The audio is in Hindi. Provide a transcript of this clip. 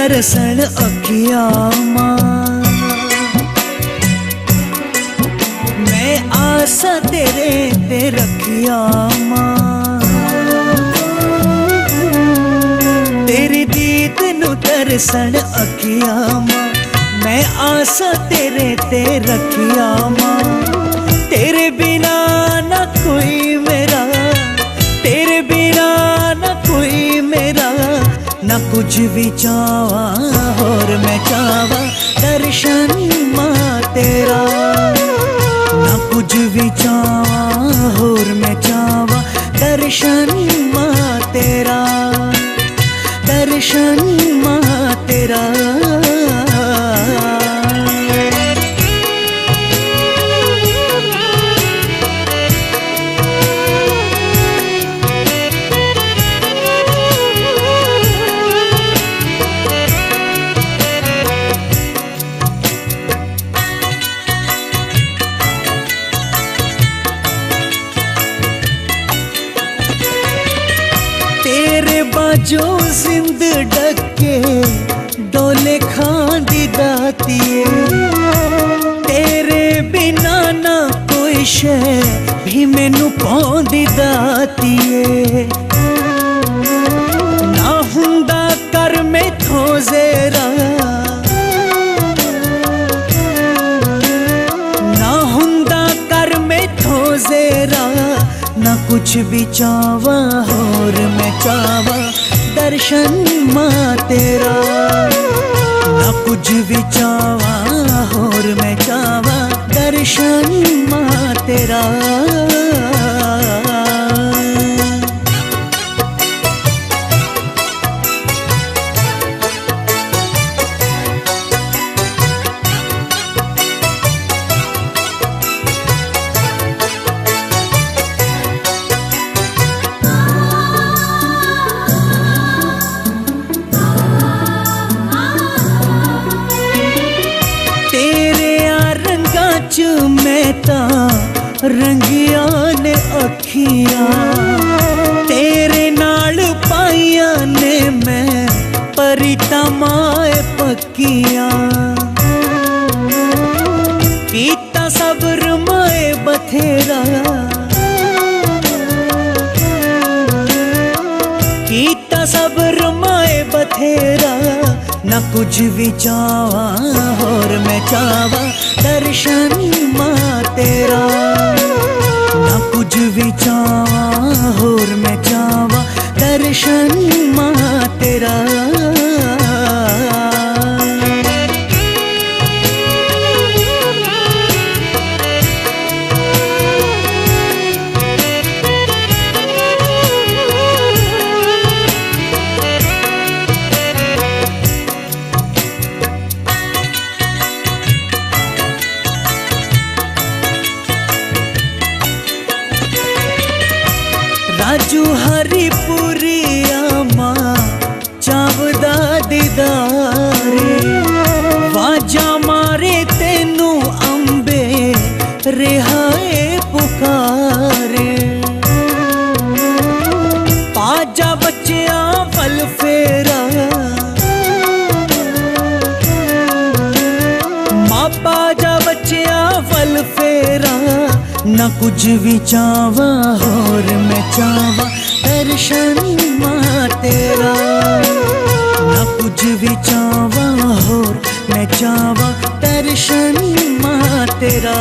दर्शन अखियां मां, मैं आसा तेरे ते रखिया मां, तेरी दीद नू दर्शन अखियां मां, मैं आसा तेरे ते रखिया मां। तेरे बिना ना कोई मेरा, तेरे बिना ना कोई मेरा, ना कुछ भी चावा और मैं चावा दर्शन मां तेरा, ना कुछ भी चावा और मैं चावा दर्शन मां तेरा, दर्शन मां तेरा। तेरे बाजो जिंद डके डोले खांदी दातिए, तेरे बिना ना कोई शै भी मैनू पौंदी दातिए, ना हुंदा कर मैथों ज़ेरा, ना हुंदा कर मैथों ज़ेरा, ना कुछ भी चावा और मैं चावा दर्शन मां तेरा, ना कुछ भी चावा और मैं चावा दर्शन मां तेरा। मैं तां रंगिया ने अखियां, तेरे नाल पाइया ने मैं परिता माए पक्कियां, कीता सब्र माए बथेरा, कीता सब्र माए बथेरा, ना कुछ भी चावा और मैं चावा दर्शन मां तेरा, ना कुछ भी चावा और मैं चावा दर्शन मां तेरा। राजू हरिपुरिया मां चावदा दीदारे, वाजा मारे तेनू अंबे रिहाए पुकारे, पाजा बच्चियां फल फेरा, मां पाजा बच्चियां फल फेरा, ना कुछ भी चावा और मैं चावा दर्शन मां तेरा, ना कुछ भी चावा और मैं चावा दर्शन मां तेरा।